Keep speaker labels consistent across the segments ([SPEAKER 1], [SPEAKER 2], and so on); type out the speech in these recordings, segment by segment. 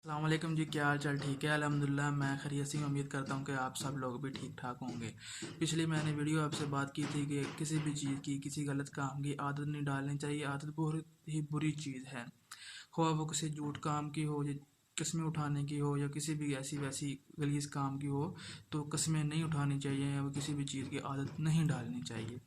[SPEAKER 1] अस्सलाम वालेकुम जी, क्या हाल चाल? ठीक है, अल्हम्दुलिल्लाह मैं खैरियत से हूँ। उम्मीद करता हूँ कि आप सब लोग भी ठीक ठाक होंगे। पिछली मैंने वीडियो आपसे बात की थी कि किसी भी चीज़ की, किसी गलत काम की आदत नहीं डालनी चाहिए। आदत बहुत ही बुरी चीज़ है, ख्वाह वो किसी झूठ काम की हो या कस्में उठाने की हो या किसी भी ऐसी वैसी गलीज काम की हो, तो कस्में नहीं उठानी चाहिए या वो किसी भी चीज़ की आदत नहीं डालनी चाहिए।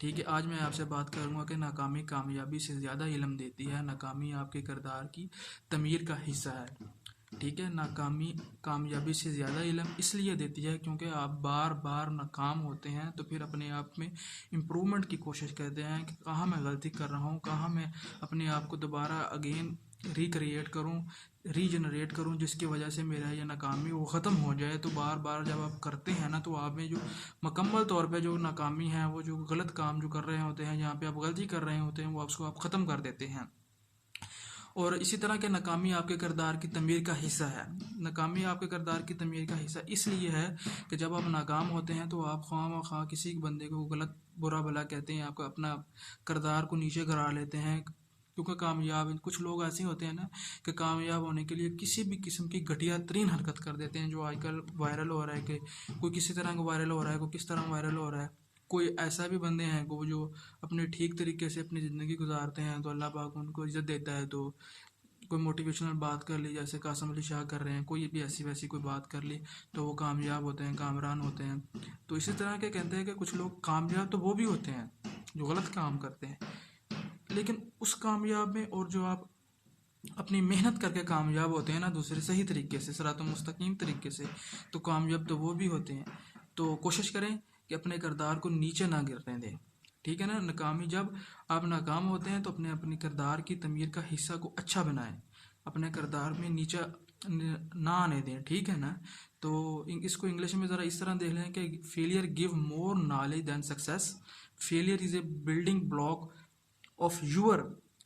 [SPEAKER 1] ठीक है, आज मैं आपसे बात करूंगा कि नाकामी कामयाबी से ज़्यादा इल्म देती है। नाकामी आपके किरदार की तमीर का हिस्सा है। ठीक है, नाकामी कामयाबी से ज़्यादा इल्म इसलिए देती है क्योंकि आप बार बार नाकाम होते हैं तो फिर अपने आप में इम्प्रूवमेंट की कोशिश करते हैं कि कहाँ मैं गलती कर रहा हूँ, कहाँ मैं अपने आप को दोबारा अगेन रिक्रिएट करूँ, रीजनरेट करूँ, जिसकी वजह से मेरा ये नाकामी वो ख़त्म हो जाए। तो बार बार जब आप करते हैं ना, तो आप में जो मुकम्मल तौर पे जो नाकामी है, वो जो गलत काम जो कर रहे होते हैं, जहाँ पे आप गलती कर रहे होते हैं, वो उसको आप ख़त्म कर देते हैं। और इसी तरह के नाकामी आपके किरदार की तमीर का हिस्सा है। नाकामी आपके किरदार की तमीर का हिस्सा इसलिए है कि जब आप नाकाम होते हैं तो आप ख्वाह किसी बंदे को गलत बुरा भला कहते हैं, आपका अपना किरदार को नीचे गिरा लेते हैं। क्योंकि कामयाब कुछ लोग ऐसे होते हैं ना कि कामयाब होने के लिए किसी भी किस्म की घटिया तरीन हरकत कर देते हैं, जो आजकल वायरल हो रहा है कि कोई किसी तरह का वायरल हो रहा है, कोई किस तरह वायरल हो रहा है। कोई ऐसा भी बंदे हैं को जो अपने ठीक तरीके से अपनी ज़िंदगी गुजारते हैं तो अल्लाह पाक उनको इज़्ज़त देता है। तो कोई मोटिवेशनल बात कर ली, जैसे कासम अली शाह कर रहे हैं, कोई भी ऐसी वैसी कोई बात कर ली, तो वो कामयाब होते हैं, कामरान होते हैं। तो इसी तरह के कहते हैं कि कुछ लोग कामयाब तो वो भी होते हैं जो गलत काम करते हैं, लेकिन उस कामयाब में और जो आप अपनी मेहनत करके कामयाब होते हैं ना, दूसरे सही तरीके से, सिरात मुस्तकीम तरीके से, तो कामयाब तो वो भी होते हैं। तो कोशिश करें कि अपने किरदार को नीचे ना गिरने दें। ठीक है ना, नाकामी जब आप नाकाम होते हैं तो अपने अपने किरदार की तमीर का हिस्सा को अच्छा बनाएं, अपने किरदार में नीचा ना आने दें। ठीक है ना। तो इसको इंग्लिश में ज़रा इस तरह देख लें कि failure give more knowledge than success, failure is a building block of your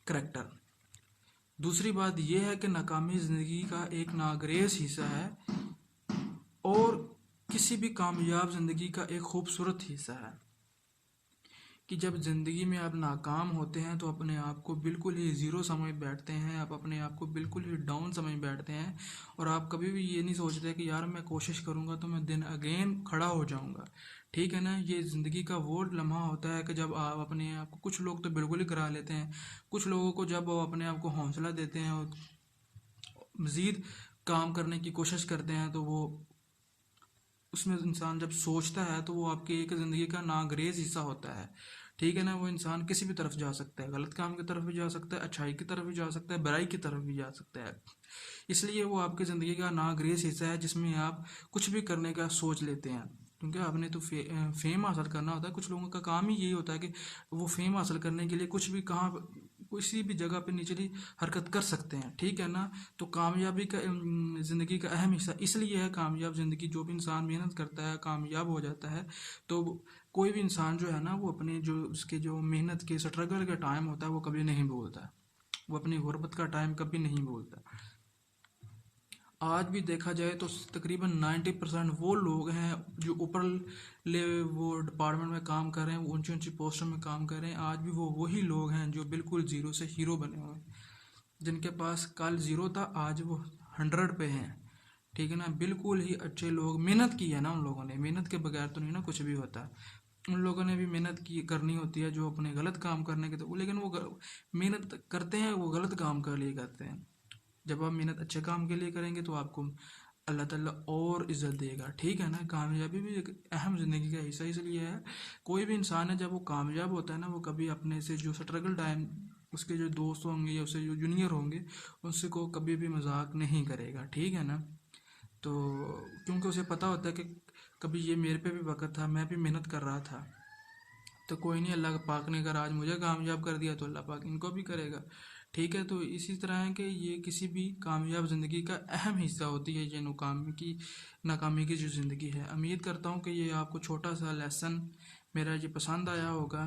[SPEAKER 1] character. दूसरी बात यह है कि नाकामी ज़िंदगी का एक नागरेज हिस्सा है और किसी भी कामयाब ज़िंदगी का एक खूबसूरत हिस्सा है। कि जब ज़िंदगी में आप नाकाम होते हैं तो अपने आप को बिल्कुल ही ज़ीरो समझ बैठते हैं, आप अपने आप को बिल्कुल ही डाउन समझ बैठते हैं, और आप कभी भी ये नहीं सोचते कि यार मैं कोशिश करूँगा तो मैं दिन अगेन खड़ा हो जाऊँगा। ठीक है ना। ये ज़िंदगी का वो लम्हा होता है कि जब आप अपने आप को, कुछ लोग तो बिल्कुल ही करा लेते हैं, कुछ लोगों को जब वो अपने आप को हौसला देते हैं और मज़ीद काम करने की कोशिश करते हैं, तो वो उसमें इंसान जब सोचता है तो वो आपकी एक ज़िंदगी का नागरेज हिस्सा होता है। ठीक है ना। वो इंसान किसी भी तरफ जा सकता है, गलत काम की तरफ भी जा सकता है, अच्छाई की तरफ भी जा सकता है, बुराई की तरफ भी जा सकता है। इसलिए वो आपकी ज़िंदगी का नागरेज हिस्सा है जिसमें आप कुछ भी करने का सोच लेते हैं, क्योंकि आपने तो फेम हासिल करना होता है। कुछ लोगों का काम ही यही होता है कि वो फेम हासिल करने के लिए कुछ भी, कहाँ किसी भी जगह पे निचली हरकत कर सकते हैं। ठीक है ना। तो कामयाबी का ज़िंदगी का अहम हिस्सा इसलिए है। कामयाब ज़िंदगी, जो भी इंसान मेहनत करता है कामयाब हो जाता है। तो कोई भी इंसान जो है ना, वो अपने जो उसके जो मेहनत के स्ट्रगल का टाइम होता है वो कभी नहीं भूलता, वो अपनी गुर्बत का टाइम कभी नहीं भूलता। आज भी देखा जाए तो तकरीबन 90% वो लोग हैं जो ऊपर ले वो डिपार्टमेंट में काम कर रहे हैं, वो ऊंची ऊंची पोस्टों में काम कर रहे हैं। आज भी वो वही लोग हैं जो बिल्कुल ज़ीरो से हीरो बने हुए हैं, जिनके पास कल ज़ीरो था आज वो 100 पे हैं। ठीक है ना। बिल्कुल ही अच्छे लोग, मेहनत की है ना उन लोगों ने, मेहनत के बगैर तो नहीं ना कुछ भी होता। उन लोगों ने भी मेहनत की करनी होती है जो अपने गलत काम करने के, तो लेकिन वो मेहनत करते हैं, वो गलत काम के लिए करते हैं। जब आप मेहनत अच्छे काम के लिए करेंगे तो आपको अल्लाह ताला और इज़्ज़त देगा। ठीक है ना। कामयाबी भी एक अहम ज़िंदगी का हिस्सा इसलिए है। कोई भी इंसान है जब वो कामयाब होता है ना, वो कभी अपने से जो स्ट्रगल टाइम उसके जो दोस्त होंगे या उससे जो जूनियर होंगे, उनसे को कभी भी मजाक नहीं करेगा। ठीक है ना। तो क्योंकि उसे पता होता है कि कभी ये मेरे पे भी वक्त था, मैं भी मेहनत कर रहा था, तो कोई नहीं, अल्लाह पाक ने अगर आज मुझे कामयाब कर दिया तो अल्लाह पाक इनको भी करेगा। ठीक है। तो इसी तरह है कि ये किसी भी कामयाब ज़िंदगी का अहम हिस्सा होती है, ये नाकामी की जो ज़िंदगी है। उम्मीद करता हूँ कि ये आपको छोटा सा लेसन मेरा ये पसंद आया होगा।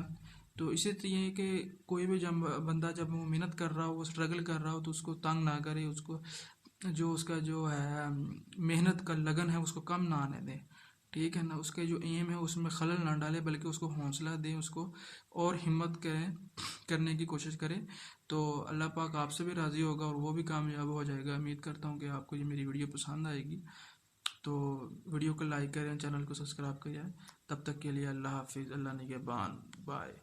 [SPEAKER 1] तो इसी तरह कि कोई भी जब बंदा जब वो मेहनत कर रहा हो, वो स्ट्रगल कर रहा हो, तो उसको तंग ना करे, उसको जो उसका जो है मेहनत का लगन है उसको कम ना आने दें। ठीक है ना। उसके जो एम है उसमें खलल ना डाले, बल्कि उसको हौसला दें, उसको और हिम्मत करें, करने की कोशिश करें। तो अल्लाह पाक आपसे भी राज़ी होगा और वो भी कामयाब हो जाएगा। उम्मीद करता हूँ कि आपको ये मेरी वीडियो पसंद आएगी। तो वीडियो को लाइक करें, चैनल को सब्सक्राइब करें। तब तक के लिए अल्लाह हाफिज़, अल्लाह निगहबान, बाय।